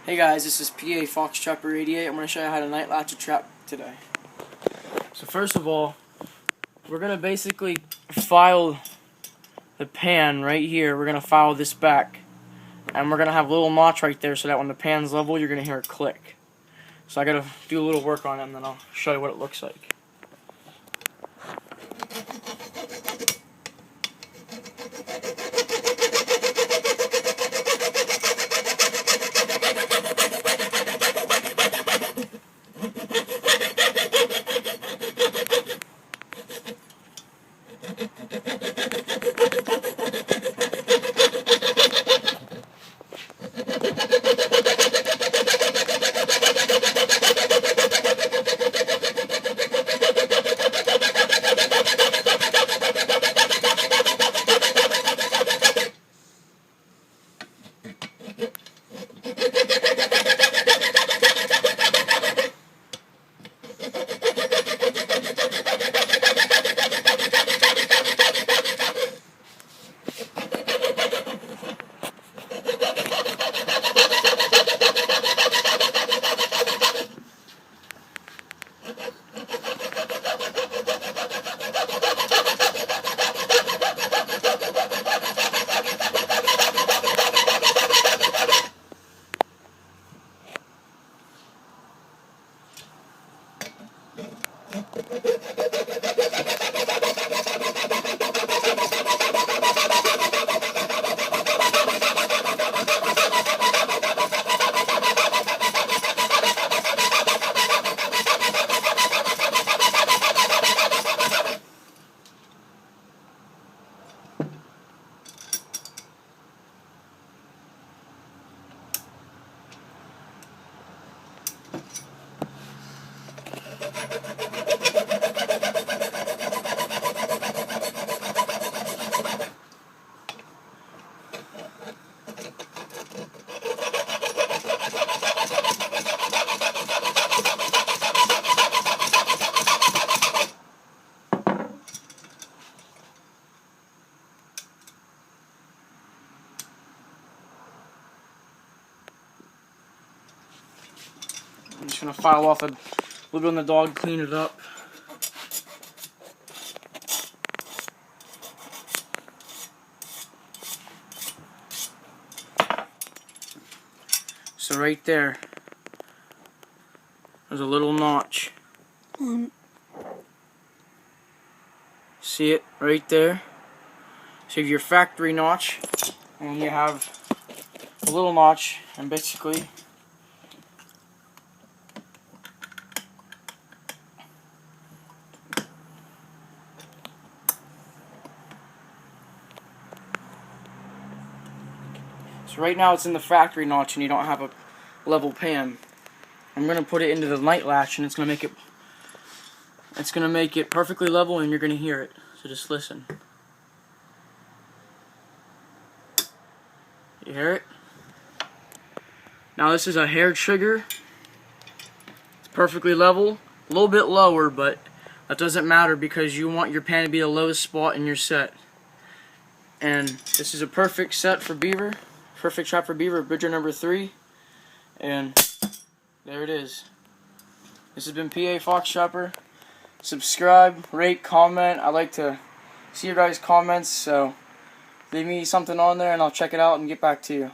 Hey guys, this is PA Fox Trapper 88. I'm going to show you how to night latch a trap today. So first of all, we're going to basically file the pan right here. We're going to file this back. And we're going to have a little notch right there so that when the pan's level, you're going to hear it click. So I got to do a little work on it and then I'll show you what it looks like. I'm just going to file off a little bit on the dog, clean it up. So right there's a little notch. See it right there? So you have your factory notch, and you have a little notch, and basically so right now it's in the factory notch and you don't have a level pan. I'm going to put it into the night latch and it's going to make it perfectly level and you're going to hear it. So just listen. You hear it? Now this is a hair trigger. It's perfectly level. A little bit lower, but that doesn't matter because you want your pan to be the lowest spot in your set. And this is a perfect set for beaver. Perfect trap for beaver, bridger number 3. And there it is. This has been PA Fox Trapper. Subscribe, rate, comment. I like to see your guys' comments, so leave me something on there and I'll check it out and get back to you.